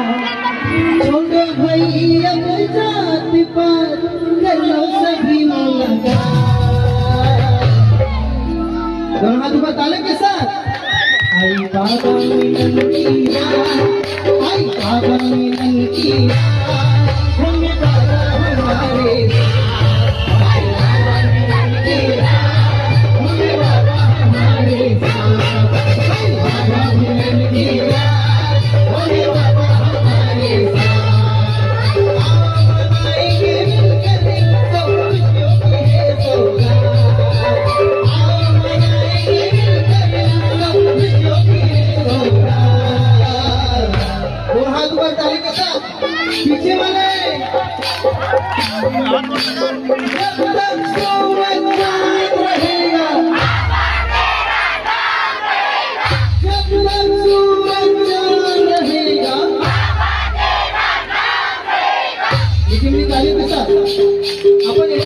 छोटे भैया जात पात कर लो सभी मुलाकात। दोनों हाथ ऊपर ताले के साथ। आई बाबा मिलन की रात, आई बाबा मिलन की रात, होंगे बाबा हमारे साथ। आई बाबा मिलन की रात, होंगे बाबा हमारे साथ। आई बाबा मिलन की रात, होंगे बाबा हमारे साथ। आओ मनाएंगे मिलकर सब खुशियों की है सौगात। आओ मनाएंगे मिलकर सब खुशियों की है सौगात। दो हाथ ऊपर ताली के साथ। पीछे वाले जब तक सूरज चांद रहेगा, जब तक सूरज चांद रहेगा, लेकिन ताली के साथ अपन